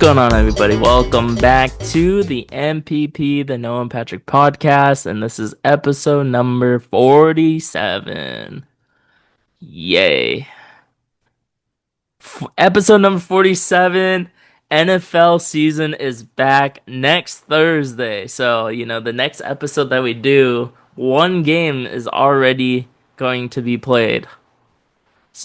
going on, everybody? Welcome back to the MPP, the Noah and Patrick podcast, and this is episode number 47. Yay. Episode number 47. NFL season is back next Thursday. So, the next episode that we do, one game is already going to be played.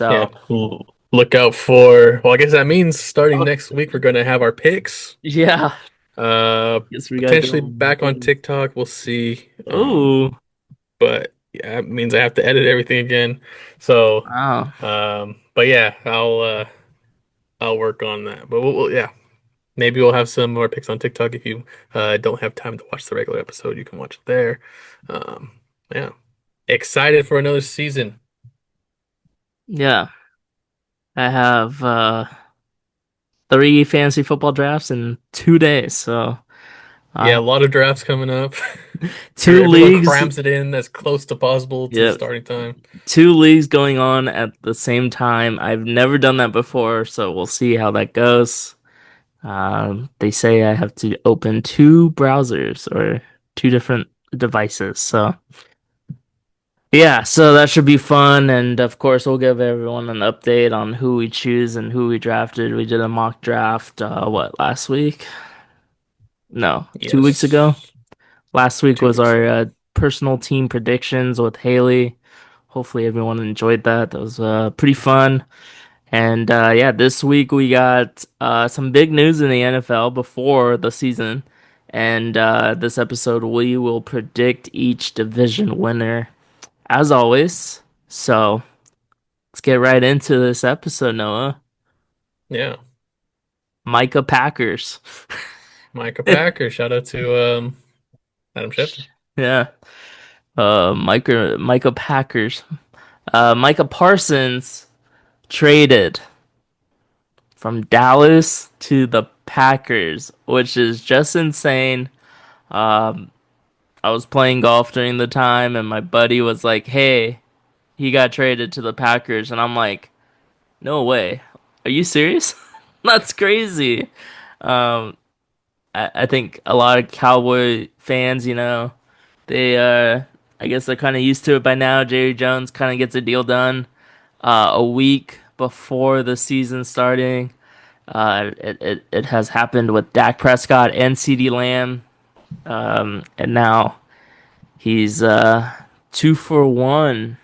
Yeah, So, look out for. Well, I guess that means starting next week we're going to have our picks. yeah, guess we gotta Potentially go back on big. TikTok. We'll see. Ooh, But yeah, it means I have to edit everything again. So, wow. but yeah, I'll work on that. But yeah, maybe we'll have some more picks on TikTok if you don't have time to watch the regular episode. You can watch it there. Um, yeah, excited for another season. Yeah. I have three fantasy football drafts in 2 days. So Yeah, a uh, lot of drafts coming up. two Everyone leagues, crams it in as close to possible to the yeah, starting time. two leagues going on at the same time. I've never done that before, so we'll see how that goes. They say I have to open two browsers or two different devices. So yeah, so that should be fun. And of course, we'll give everyone an update on who we choose and who we drafted. We did a mock draft, last week? No, 2 weeks ago. Yes, Last week two was weeks our ago. personal team predictions with Haley. Hopefully, everyone enjoyed that. That was pretty fun. And yeah, this week we got some big news in the NFL before the season. And this episode, we will predict each division winner, as always. So let's get right into this episode, Noah. Yeah, Micah Packers. Micah Packer. Shout out to Adam Schefter. Yeah. Micah Packers. Micah Parsons traded from Dallas to the Packers, which is just insane. Um, I was playing golf during the time, and my buddy was like, "Hey, he got traded to the Packers," and I'm like, "No way, are you serious? That's crazy." Um, I think a lot of Cowboy fans, they I guess they're kind of used to it by now. Jerry Jones kind of gets a deal done a week before the season starting. It has happened with Dak Prescott and CeeDee Lamb, and now he's 2 for 1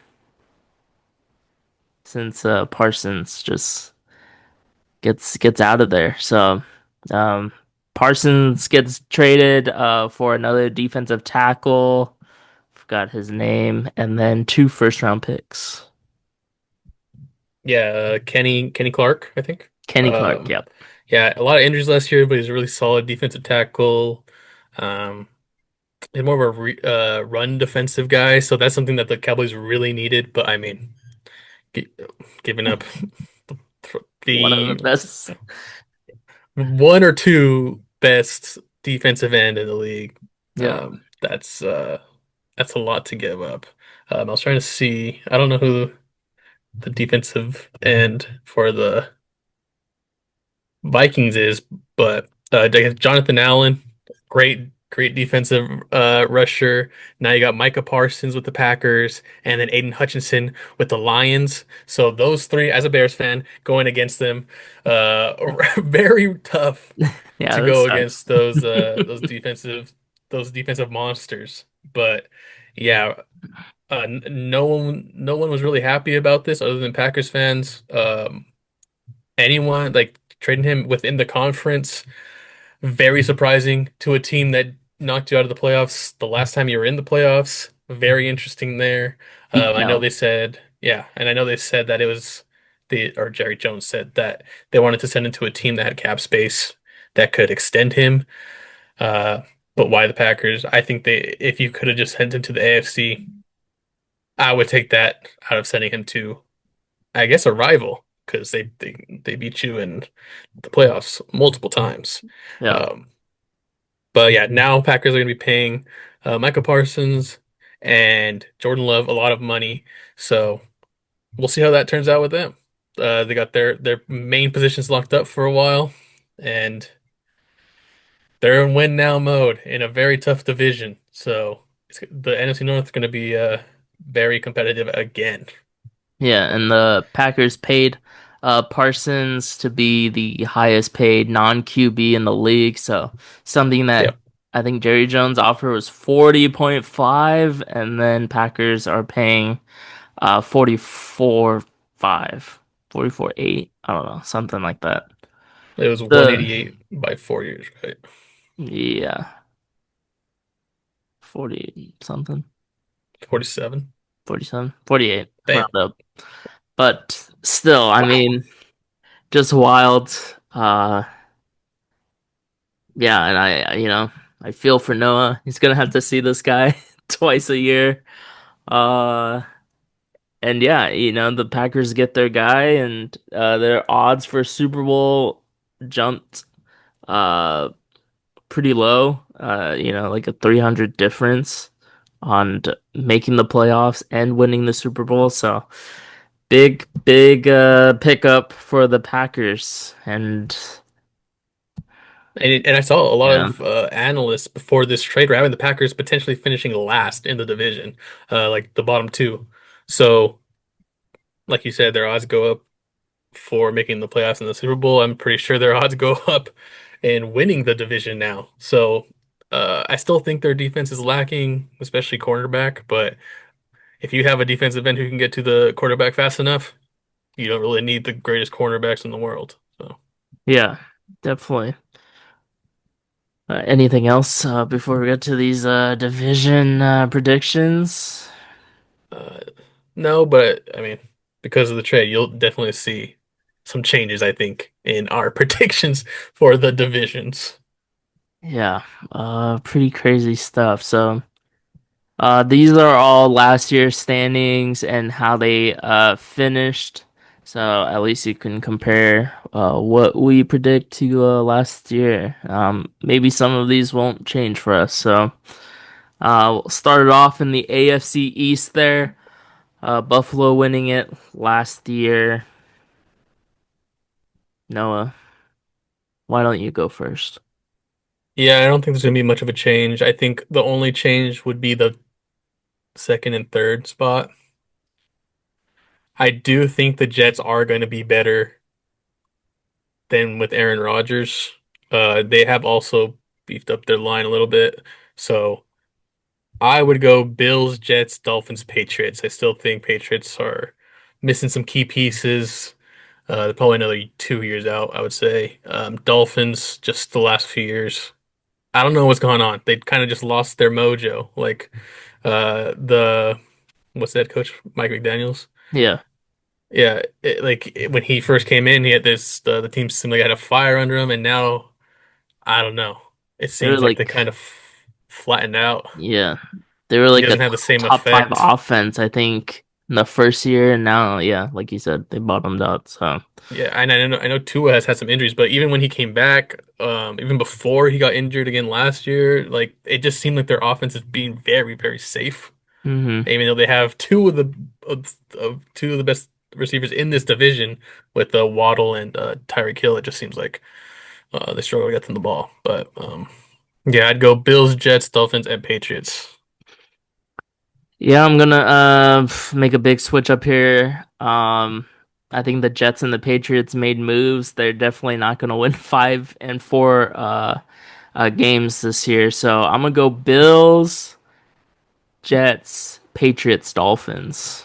since Parsons just gets out of there. So um, Parsons gets traded for another defensive tackle. Forgot his name, and then two first round picks. Yeah, Kenny Clark, I think. Kenny Clark, Um, yep. yeah, a lot of injuries last year, but he's a really solid defensive tackle. Um, he's more of a run defensive guy, so that's something that the Cowboys really needed. But I mean, gi giving up One of the the best. one or two best defensive end in the league. Yeah. That's a lot to give up. I was trying to see. I don't know who the defensive end for the Vikings is, but they have Jonathan Allen, great defensive rusher. Now you got Micah Parsons with the Packers, and then Aiden Hutchinson with the Lions. So those three, as a Bears fan, going against them, very tough Yeah, to that go sucks. against those defensive monsters. But yeah, no one was really happy about this other than Packers fans. Anyone like trading him within the conference, very surprising to a team that knocked you out of the playoffs the last time you were in the playoffs. Very interesting there. Pete I know Carroll. they said, yeah, and I know they said that it was or Jerry Jones said that they wanted to send him to a team that had cap space that could extend him. Uh, but why the Packers? I think if you could have just sent him to the AFC, I would take that out of sending him to, I guess, a rival because they beat you in the playoffs multiple times. Yeah. Um, but yeah, now Packers are going to be paying Micah Parsons and Jordan Love a lot of money, so we'll see how that turns out with them. They got their main positions locked up for a while, and they're in win now mode in a very tough division. So the NFC North is going to be very competitive again. Yeah, and the Packers paid Parsons to be the highest paid non-QB in the league, so something that Yep. I think Jerry Jones' offer was 40.5, and then Packers are paying 44.5, 44.8, I don't know, something like that. It was The 188 by 4 years, right? Yeah, 40 something, 47. 47, 48, Damn. round up. But still, I Wow. mean, just wild. Yeah, and I feel for Noah. He's gonna have to see this guy twice a year. Uh, and yeah, the Packers get their guy, and their odds for Super Bowl jumped uh pretty low. Like a 300 difference on making the playoffs and winning the Super Bowl. So big pickup for the Packers, and And I saw a lot yeah, of analysts before this trade were having the Packers potentially finishing last in the division, like the bottom two. So, like you said, their odds go up for making the playoffs in the Super Bowl. I'm pretty sure their odds go up in winning the division now. So, I still think their defense is lacking, especially cornerback. But if you have a defensive end who can get to the quarterback fast enough, you don't really need the greatest cornerbacks in the world. So. yeah, definitely. Anything else before we get to these division predictions? Uh, no, but I mean, because of the trade, you'll definitely see some changes, I think, in our predictions for the divisions. Yeah, pretty crazy stuff. So, these are all last year's standings and how they finished. So at least you can compare what we predict to last year. Maybe some of these won't change for us. So, we'll start it off in the AFC East there. Buffalo winning it last year. Noah, why don't you go first? Yeah, I don't think there's gonna be much of a change. I think the only change would be the second and third spot. I do think the Jets are going to be better than with Aaron Rodgers. They have also beefed up their line a little bit. So I would go Bills, Jets, Dolphins, Patriots. I still think Patriots are missing some key pieces. They're probably another 2 years out, I would say. Dolphins, just the last few years. I don't know what's going on. They kind of just lost their mojo. Like the what's that coach, Mike McDaniels? Yeah, Yeah, when he first came in, he had this the team seemed like it had a fire under him, and now I don't know. It they were seems like they like, kind of flattened out. yeah, they were He like a doesn't have the same top five effect. offense, I think, in the first year, and now, yeah, like you said, they bottomed out. So, Yeah, and I know Tua has had some injuries, but even when he came back, even before he got injured again last year, like it just seemed like their offense is being very, very safe. hmm Even though they have two of the best receivers in this division with Waddle and Tyreek Hill, it just seems like they struggle to get them the ball. But yeah, I'd go Bills, Jets, Dolphins, and Patriots. Yeah, I'm gonna make a big switch up here. I think the Jets and the Patriots made moves. They're definitely not gonna win 5 and 4 games this year. So I'm gonna go Bills, Jets, Patriots, Dolphins.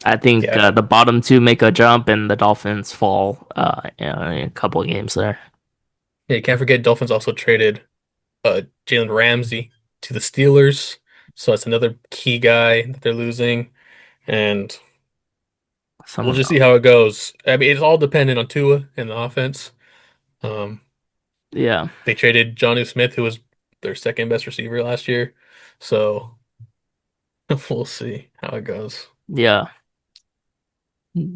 I think Yeah, the bottom two make a jump and the Dolphins fall in a couple of games there. yeah, you can't forget Dolphins also traded Jalen Ramsey to the Steelers, so that's another key guy that they're losing, and we'll Someone just see else. how it goes. I mean, it's all dependent on Tua and the offense. Um, Yeah. they traded Jonnu Smith, who was their second best receiver last year, so we'll see how it goes. Yeah.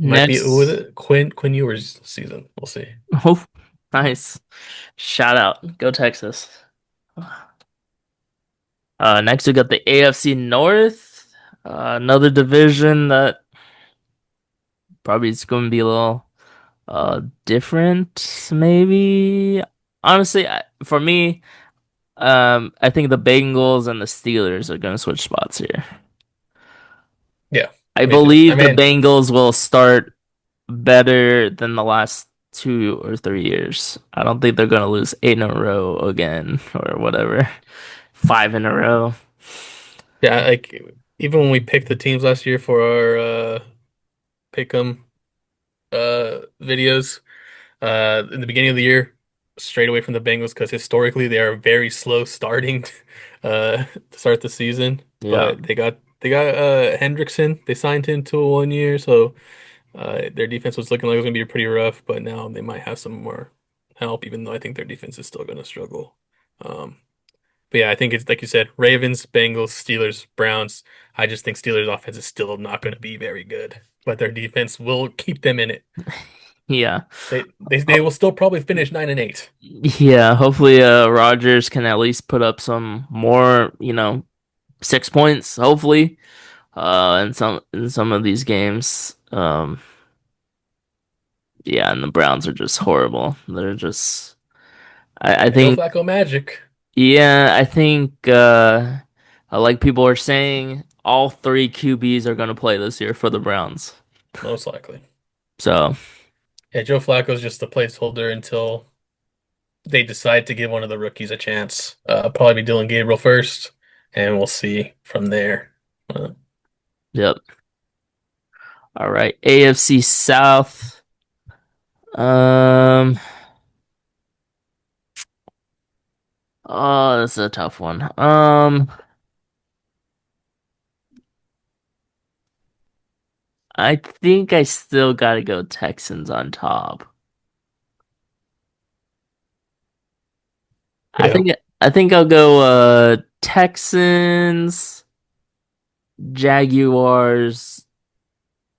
Might be with Next. it Quinn Ewers season. We'll see. Oh, nice. Shout out. Go Texas. Next we got the AFC North. Another division that probably is going to be a little different, maybe. honestly, for me, I think the Bengals and the Steelers are going to switch spots here. Yeah, I me too. I believe the mean, Bengals will start better than the last 2 or 3 years. I don't think they're going to lose 8 in a row again or whatever, 5 in a row. yeah, like even when we picked the teams last year for our pick 'em videos, in the beginning of the year, straight away from the Bengals because historically they are very slow starting to start the season. Yeah. But they got Hendrickson. They signed him to a 1 year, so their defense was looking like it was gonna be pretty rough. But now they might have some more help, even though I think their defense is still gonna struggle. Um, but yeah, I think it's like you said, Ravens, Bengals, Steelers, Browns. I just think Steelers offense is still not going to be very good, but their defense will keep them in it. Yeah. They will still probably finish 9-8. Yeah, hopefully Rodgers can at least put up some more, 6 points, hopefully. In some of these games. Yeah, and the Browns are just horrible. They're just I Yeah, Joe think Flacco magic, yeah, I think like people are saying, all three QBs are gonna play this year for the Browns. most likely. So Yeah, Joe Flacco's just the placeholder until they decide to give one of the rookies a chance. Probably be Dylan Gabriel first, and we'll see from there. Uh, yep. All right. AFC South. Um oh, this is a tough one. I think I still gotta go Texans on top. I yeah. think I think I'll go Texans, Jaguars,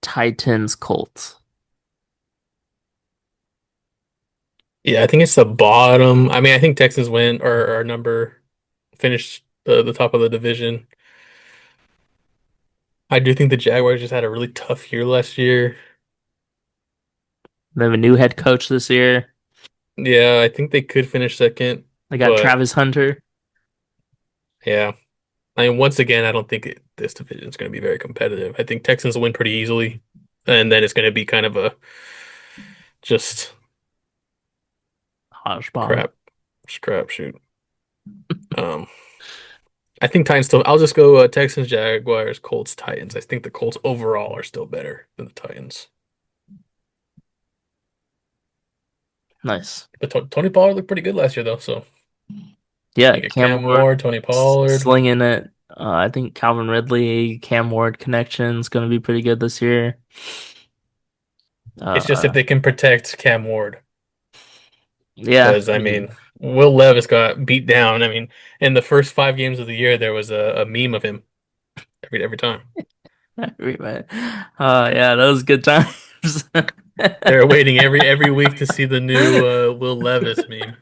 Titans, Colts. Yeah, I think it's the bottom. I mean, I think Texans win or number finish the top of the division. I do think the Jaguars just had a really tough year last year. They have a new head coach this year. Yeah, I think they could finish second, They got but Travis Hunter. yeah. I mean, once again, I don't think this division is going to be very competitive. I think Texans will win pretty easily, and then it's going to be kind of a just Hodgepodge. crap, just crapshoot. Um, I think Titans still. I'll just go Texans, Jaguars, Colts, Titans. I think the Colts overall are still better than the Titans. Nice. But Tony Pollard looked pretty good last year, though. So Yeah, you get Cam Cam Ward Ward, Tony Pollard. slinging it. I think Calvin Ridley, Cam Ward connection's going to be pretty good this year. It's just if Uh, they can protect Cam Ward, yeah, because I mean, Will Levis got beat down. I mean, in the first 5 games of the year, there was a meme of him every time. yeah, that was good times. They're waiting every week to see the new Will Levis meme.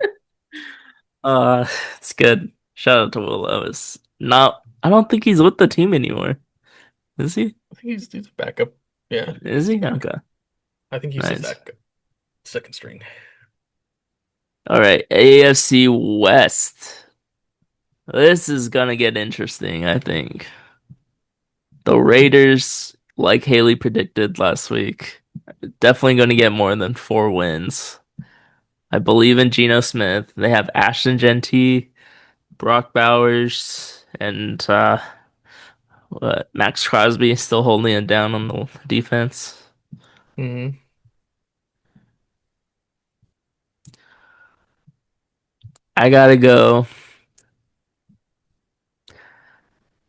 It's good. Shout out to Will Levis. Not, I don't think he's with the team anymore. Is he? I think he's a backup. Yeah, Is he? Okay, I think he's just nice. that good. Second string. All right, AFC West. This is gonna get interesting, I think. The Raiders, like Haley predicted last week, definitely gonna get more than 4 wins. I believe in Geno Smith. They have Ashton Genty, Brock Bowers, and Max Crosby still holding it down on the defense. Hmm. I gotta go.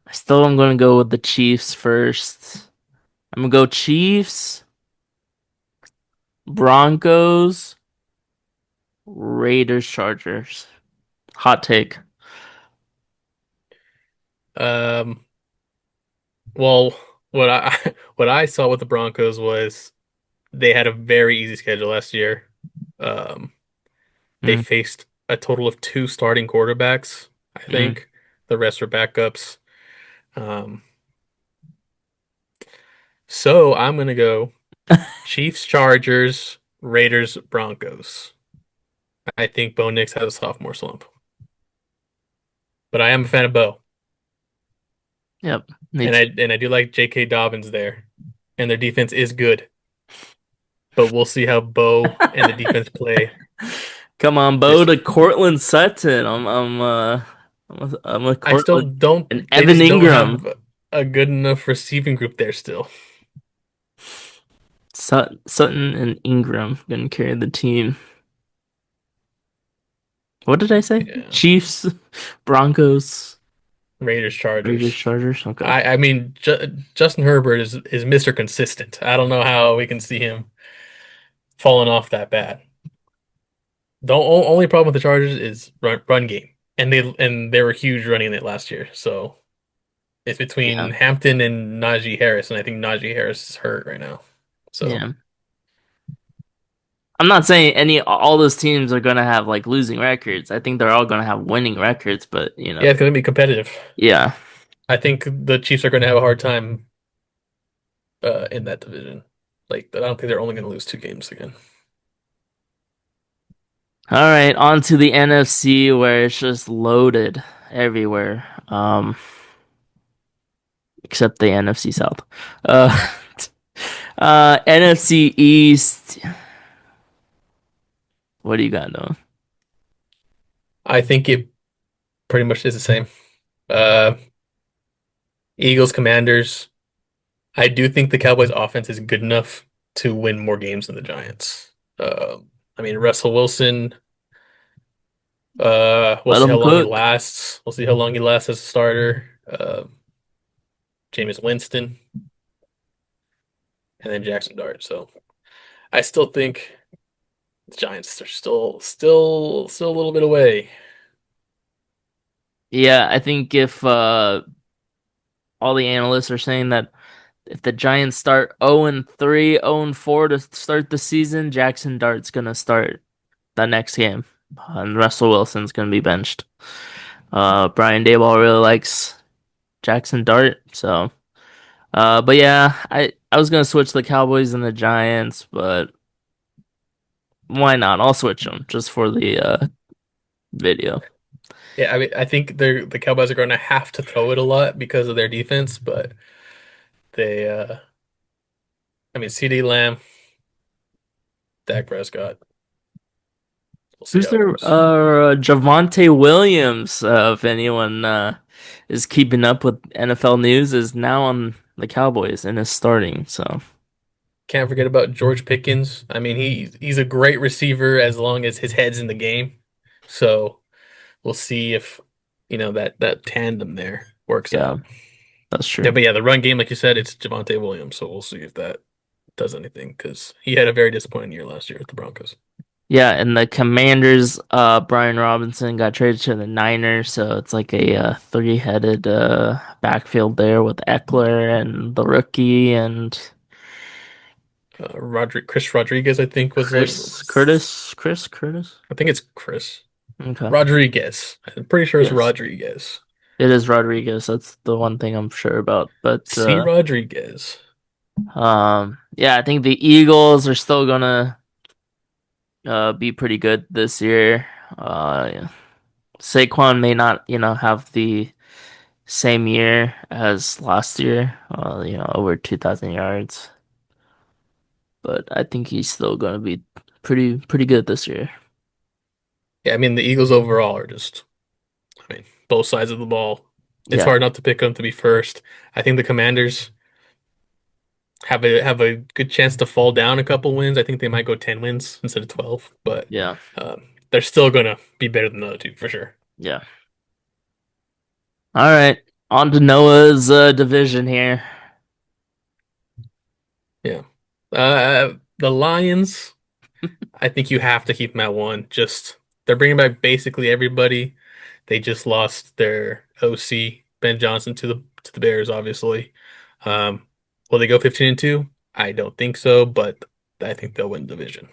I still am gonna go with the Chiefs first. I'm gonna go Chiefs, Broncos, Raiders, Chargers. Hot take. Um, well, what I saw with the Broncos was they had a very easy schedule last year. Um, they Mm. faced a total of two starting quarterbacks, I Mm. think. The rest are backups. Um, so I'm gonna go Chiefs, Chargers, Raiders, Broncos. I think Bo Nix has a sophomore slump. But I am a fan of Bo. Yep, me And too. I do like J.K. Dobbins there. And their defense is good. But we'll see how Bo and the defense play Come on, Bo this to year. Cortland Sutton. I'm with I still Cortland don't and they Evan just don't Ingram. have a good enough receiving group there still. Sutton and Ingram gonna carry the team. What did I say? Yeah. Chiefs, Broncos, Raiders, Raiders, Chargers. Chargers. Okay. I mean Justin Herbert is Mr. Consistent. I don't know how we can see him falling off that bad. The only problem with the Chargers is run game. And they were huge running it last year. So it's Yeah, between Hampton and Najee Harris, and I think Najee Harris is hurt right now. So yeah. I'm not saying all those teams are gonna have like losing records. I think they're all gonna have winning records, but yeah, it's gonna be competitive. yeah. I think the Chiefs are gonna have a hard time in that division. Like I don't think they're only gonna lose 2 games again. All right, on to the NFC where it's just loaded everywhere. Except the NFC South. Uh, NFC East. What do you got though? I think it pretty much is the same. Uh, Eagles, Commanders. I do think the Cowboys' offense is good enough to win more games than the Giants. I mean, Russell Wilson. We'll Let see how them long he cook. lasts. We'll see how long he lasts as a starter. Jameis Winston, and then Jackson Dart. So I still think the Giants are still a little bit away. Yeah, I think if all the analysts are saying that if the Giants start 0-3, 0-4 to start the season, Jackson Dart's gonna start the next game, and Russell Wilson's gonna be benched. Brian Daboll really likes Jackson Dart, so but yeah, I was gonna switch the Cowboys and the Giants, but why not? I'll switch them just for the video. Yeah, I mean, I think the Cowboys are going to have to throw it a lot because of their defense, but they, I mean, CD Lamb, Dak Prescott. We'll see Who's how it their goes. Javonte Williams? If anyone is keeping up with NFL news, is now on the Cowboys and is starting. So Can't forget about George Pickens. I mean, he's a great receiver as long as his head's in the game. So we'll see if, that tandem there works yeah, out. that's Yeah, true. but yeah, the run game, like you said, it's Javonte Williams. So we'll see if that does anything because he had a very disappointing year last year with the Broncos. Yeah, and the Commanders, Brian Robinson got traded to the Niners, so it's like a three-headed backfield there with Eckler and the rookie and Chris Rodriguez, I think Chris Curtis. I think it's Chris Okay. Rodriguez. I'm pretty sure it's Yes. Rodriguez. It is Rodriguez. That's the one thing I'm sure about. But C. Rodriguez. yeah, I think the Eagles are still gonna be pretty good this year. Yeah. Saquon may not, have the same year as last year. Over 2,000 yards, but I think he's still gonna be pretty good this year. Yeah, I mean the Eagles overall are just, I mean, both sides of the ball. It's Yeah, hard not to pick them to be first. I think the Commanders have a good chance to fall down a couple wins. I think they might go 10 wins instead of 12, but yeah, they're still gonna be better than the other two for sure. yeah. All right, on to Noah's division here. Yeah. The Lions, I think you have to keep them at one. Just they're bringing back basically everybody. They just lost their OC Ben Johnson to the Bears, obviously. Will they go 15-2? I don't think so, but I think they'll win the division.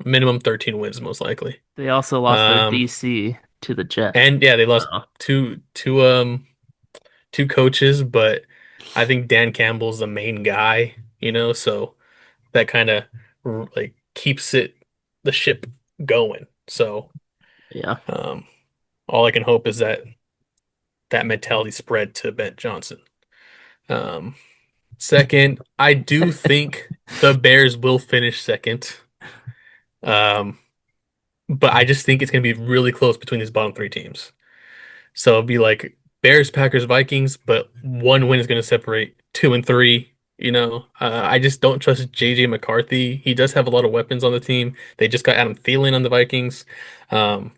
Minimum 13 wins, most likely. They also lost their Um, DC to the Jets. and yeah, they lost So, two coaches, but I think Dan Campbell's the main guy, so that kind of like keeps the ship going. So, Yeah. um, all I can hope is that that mentality spread to Ben Johnson. Um, Second, I do think the Bears will finish second. Um, but I just think it's going to be really close between these bottom three teams. So it'll be like Bears, Packers, Vikings, but one win is going to separate two and three. I just don't trust JJ McCarthy. He does have a lot of weapons on the team. They just got Adam Thielen on the Vikings. Um,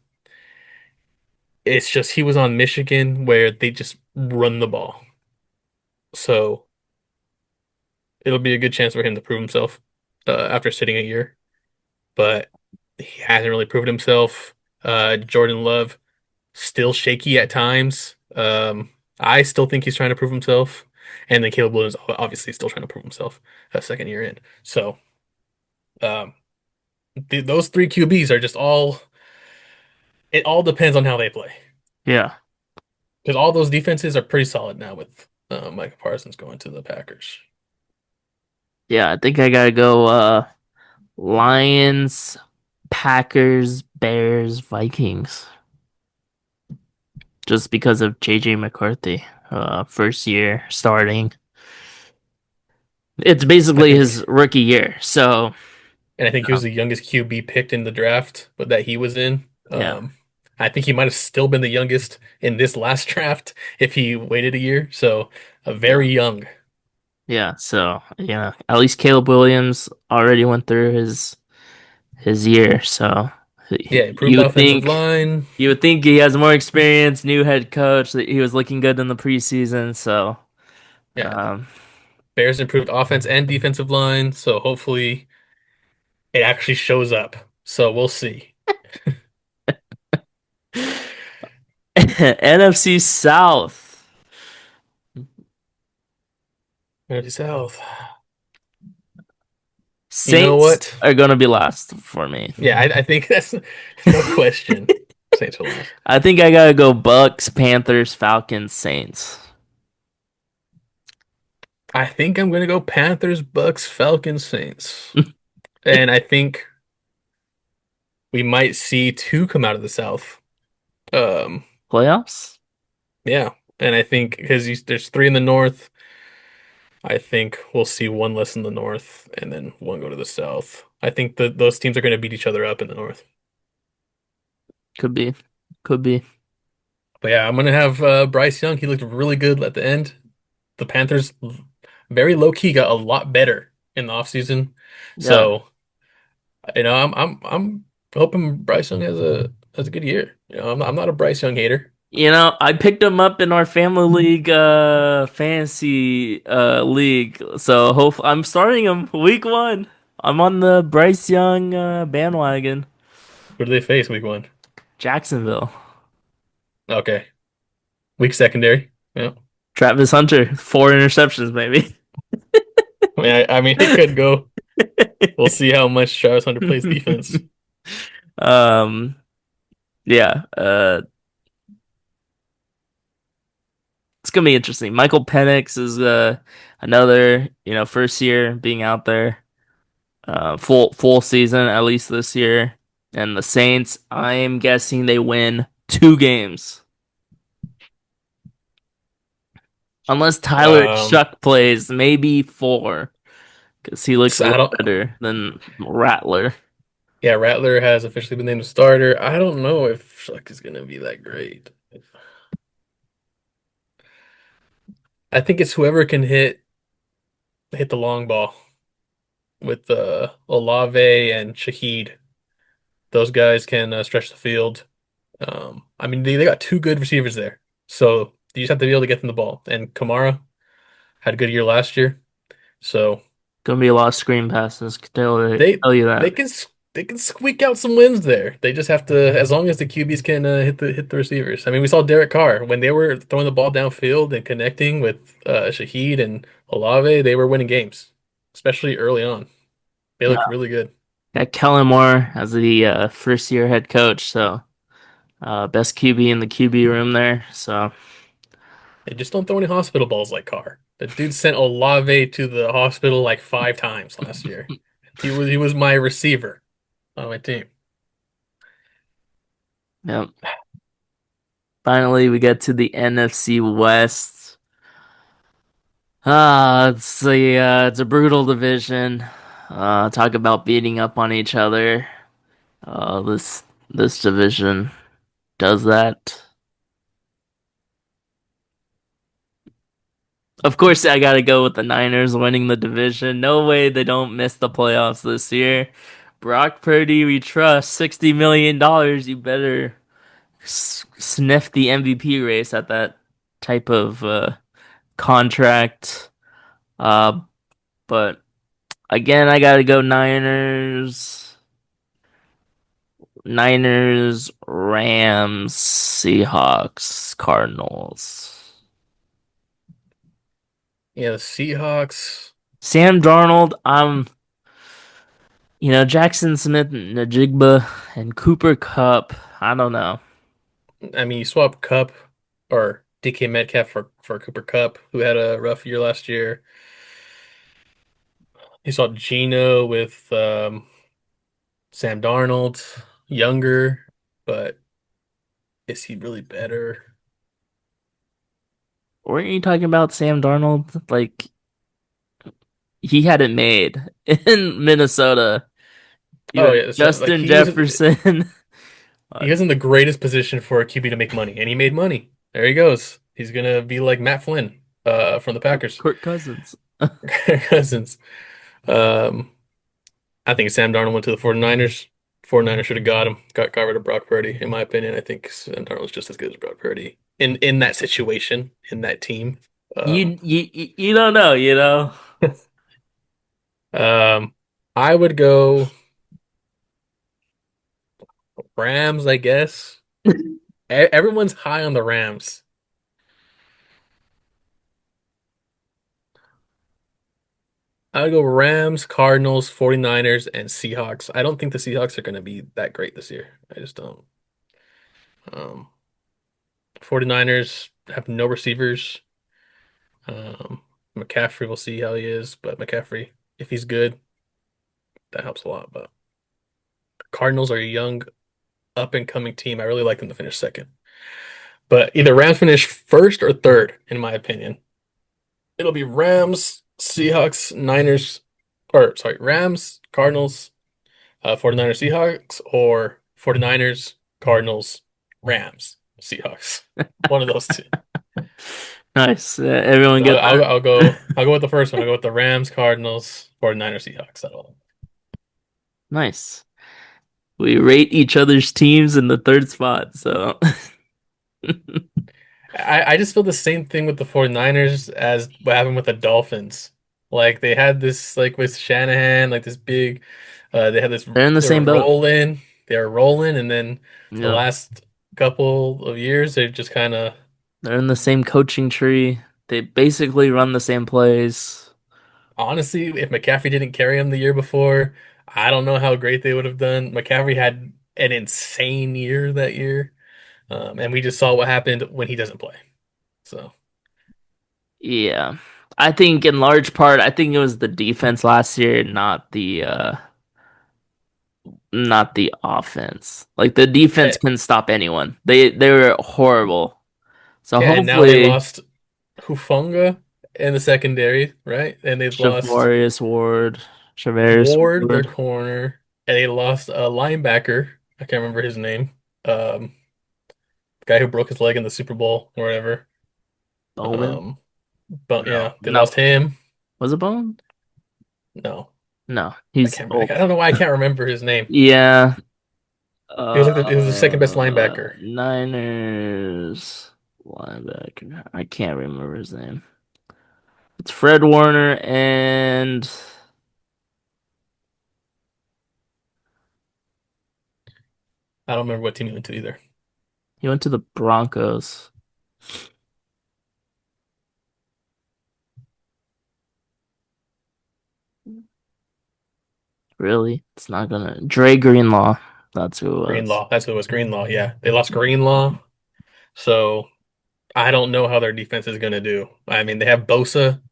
it's just he was on Michigan where they just run the ball. So it'll be a good chance for him to prove himself after sitting a year. But he hasn't really proven himself. Jordan Love still shaky at times. I still think he's trying to prove himself, and then Caleb Williams obviously still trying to prove himself a second year in. So um, those three QBs are just all. It all depends on how they play Yeah. because all those defenses are pretty solid now with Micah Parsons going to the Packers. Yeah, I think I gotta go Lions, Packers, Bears, Vikings. Just because of JJ McCarthy. First year starting. It's I basically his think, rookie year. So and I think he was the youngest QB picked in the draft, but that he was in. yeah. I think he might have still been the youngest in this last draft if he waited a year. So, Yeah. very young. Yeah. So, at least Caleb Williams already went through his year. So Yeah, improved offensive line. you would think he has more experience, new head coach, that he was looking good in the preseason. So Yeah, um Bears improved offense and defensive line. So hopefully it actually shows up. So we'll see. NFC South. NFC South. You know Saints what? are gonna be last for me. Yeah, I think that's no question. Saints will last. I think I gotta go Bucks, Panthers, Falcons, Saints. I think I'm gonna go Panthers, Bucks, Falcons, Saints. And I think we might see two come out of the South. Um, Playoffs? yeah. And I think because there's three in the North, I think we'll see one less in the North and then one go to the South. I think that those teams are going to beat each other up in the North. Could be. Could be. But yeah, I'm gonna have Bryce Young. He looked really good at the end. The Panthers, very low key, got a lot better in the offseason. Yeah. So I'm hoping Bryce Young has a good year. I'm not a Bryce Young hater. I picked him up in our family league fantasy league. So I'm starting him week 1. I'm on the Bryce Young bandwagon. Who do they face week one? Jacksonville. Okay, week secondary. Yeah, Travis Hunter, 4 interceptions maybe. I mean it could go. We'll see how much Travis Hunter plays defense. um yeah, it's gonna be interesting. Michael Penix is another, first year being out there. Full season at least this year. And the Saints, I am guessing they win 2 games. Unless Tyler Um, Shuck plays, maybe 4. Because he looks a I little don't. better than Rattler. Yeah, Rattler has officially been named a starter. I don't know if Shuck is gonna be that great. I think it's whoever can hit the long ball with Olave and Shaheed. Those guys can stretch the field. I mean they got two good receivers there, so you just have to be able to get them the ball. And Kamara had a good year last year, so Gonna be a lot of screen passes, can they tell you they that. can they can squeak out some wins there. They just have to, as long as the QBs can hit the receivers. I mean, we saw Derek Carr when they were throwing the ball downfield and connecting with Shaheed and Olave, they were winning games, especially early on. They Yeah. looked really good. Got Kellen Moore as the first year head coach, so best QB in the QB room there. So They just don't throw any hospital balls like Carr. The dude sent Olave to the hospital like 5 times last year. He was my receiver on my team. Yep. Finally, we get to the NFC West. It's a brutal division. Talk about beating up on each other. This division does that. Of course, I gotta go with the Niners winning the division. No way they don't miss the playoffs this year. Brock Purdy, we trust. $60 million. You better sniff the MVP race at that type of contract. Uh, but again, I gotta go Niners. Niners, Rams, Seahawks, Cardinals. Yeah, the Seahawks. Sam Darnold, Jackson Smith, Najigba, and Cooper Cup. I don't know. I mean, you swap Cup or DK Metcalf for Cooper Cup, who had a rough year last year. You saw Geno with Sam Darnold, younger, but is he really better? Weren't you talking about Sam Darnold? Like, he had it made in Minnesota. You Oh had yeah, so like Justin Jefferson. he uh, was in the greatest position for a QB to make money, and he made money. There he goes. He's gonna be like Matt Flynn, from the Packers. Kirk Cousins. Cousins. Um, I think Sam Darnold went to the 49ers. 49ers should have got him. Got rid of Brock Purdy. In my opinion, I think Sam Darnold was just as good as Brock Purdy in that situation, in that team. Um, You don't know, you know? um, I would go Rams, I guess. Everyone's high on the Rams. I would go Rams, Cardinals, 49ers, and Seahawks. I don't think the Seahawks are going to be that great this year. I just don't. Um, 49ers have no receivers. Um, McCaffrey, we'll see how he is, but McCaffrey, if he's good, that helps a lot. But Cardinals are a young, up and coming team. I really like them to finish second. But either Rams finish first or third, in my opinion. It'll be Rams, Seahawks, Niners, or sorry, Rams, Cardinals, 49ers, Seahawks, or 49ers, Cardinals, Rams, Seahawks. One of those two. Nice. Everyone I'll, get I'll, that? I'll go I'll go with the first one. I'll go with the Rams, Cardinals, 49ers, Seahawks. That'll Nice. We rate each other's teams in the third spot, so I just feel the same thing with the 49ers as what happened with the Dolphins. Like they had this like with Shanahan, like this big they had this they're in the they were same boat. rolling, they were rolling, and then the Yeah. last couple of years they've just kind of They're in the same coaching tree. They basically run the same plays. honestly, if McCaffrey didn't carry him the year before, I don't know how great they would have done. McCaffrey had an insane year that year. And we just saw what happened when he doesn't play. So Yeah. I think in large part, I think it was the defense last year, not the offense. Like the defense eh, couldn't stop anyone. They were horrible. So yeah, and now they hopefully lost Hufunga in the secondary, right? And they've lost Shavarius Ward, their Ward, corner, and they lost a linebacker. I can't remember his name. Um, the guy who broke his leg in the Super Bowl or whatever. Bowman. Um, but No, yeah, they no. lost him. Was it Bowman? No, No, I he's can't. I old. don't know why I can't remember his name. Yeah. He was the second best linebacker. Niners linebacker. I can't remember his name. It's Fred Warner, and I don't remember what team he went to either. he went to the Broncos. Really? It's not gonna. Dre Greenlaw. That's who it was. Greenlaw. That's who it was. Greenlaw. Yeah, they lost Greenlaw. So I don't know how their defense is going to do. I mean, they have Bosa.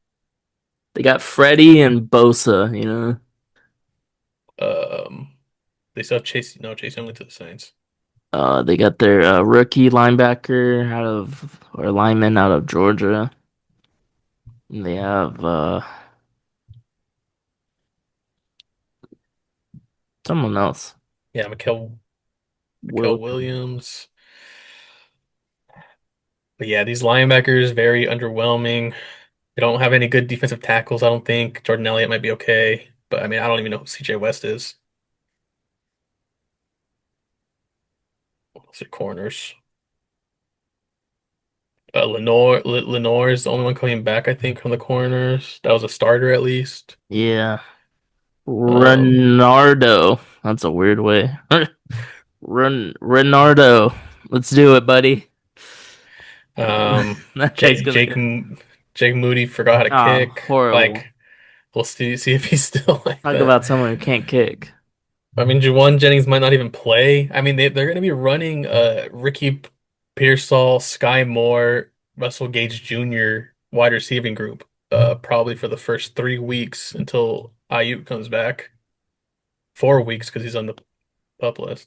They got Freddie and Bosa. Um, they still have Chase. No, Chase only to the Saints. They got their rookie linebacker out of or lineman out of Georgia. And they have someone else. Yeah, Mikael Will. Williams. But yeah, these linebackers very underwhelming. They don't have any good defensive tackles, I don't think. Jordan Elliott might be okay, but I mean, I don't even know who CJ West is. Those are corners. Lenore is the only one coming back, I think, from the corners. That was a starter at least. Yeah. Um, Renardo. That's a weird way. Renardo. Let's do it, buddy. um, That guy's Jake gonna Jake go. Jake Moody forgot how to kick. Horrible. Like, we'll see if he's still like Talk that. about someone who can't kick. I mean, Juwan Jennings might not even play. I mean, they're going to be running Ricky Pearsall, Sky Moore, Russell Gage Jr. wide receiving group probably for the first 3 weeks until Ayuk comes back. 4 weeks because he's on the pup list.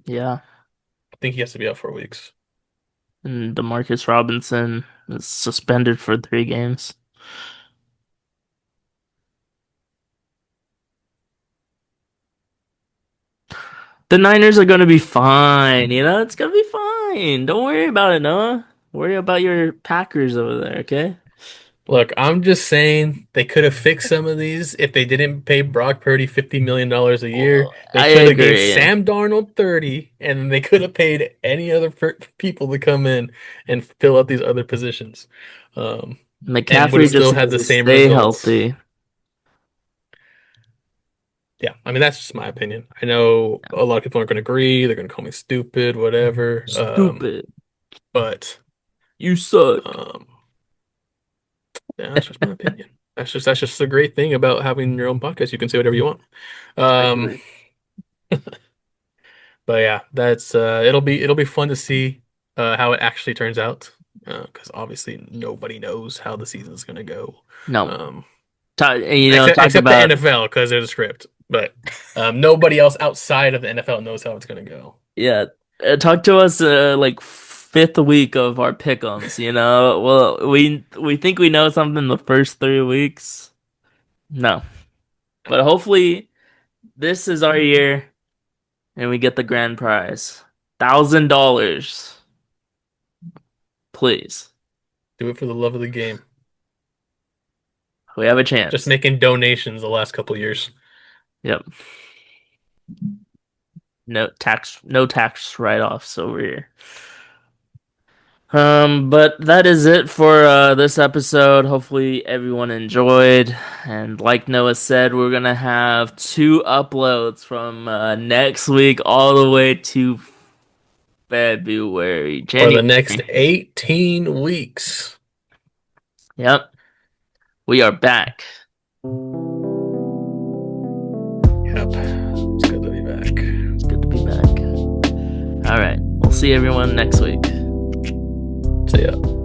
Yeah. I think he has to be out 4 weeks. And Demarcus Robinson is suspended for 3 games. The Niners are gonna be fine, it's gonna be fine. Don't worry about it, Noah. Worry about your Packers over there, okay? Look, I'm just saying they could have fixed some of these if they didn't pay Brock Purdy $50 million a year. Well, They I could have gave agree. Sam Darnold 30, and they could have paid any other people to come in and fill out these other positions. Um, and would have McCaffrey just still had needs the to same stay results. healthy. Yeah, I mean that's just my opinion. I know a lot of people aren't going to agree. They're going to call me stupid, whatever. Stupid. But You suck. um, yeah, that's just my opinion. That's just the great thing about having your own podcast. You can say whatever you want. I Um, agree. but yeah, that's it'll be fun to see how it actually turns out because obviously nobody knows how the season's gonna go. No. Um, Talk except the about NFL because there's a script, but nobody else outside of the NFL knows how it's gonna go. yeah. Talk to us like fifth week of our pick'ems. Well, we think we know something the first 3 weeks. No, but hopefully this is our year and we get the grand prize, $1,000. Please, Do it for the love of the game. we have a Just chance. making donations the last couple years. Yep. No tax write-offs over here. But that is it for this episode. Hopefully everyone enjoyed. And like Noah said, we're gonna have 2 uploads from next week all the way to February, For the next January. 18 weeks. Yep, we are back. Yep. It's good to be back. It's good to be back. All right, we'll see everyone next week. See ya.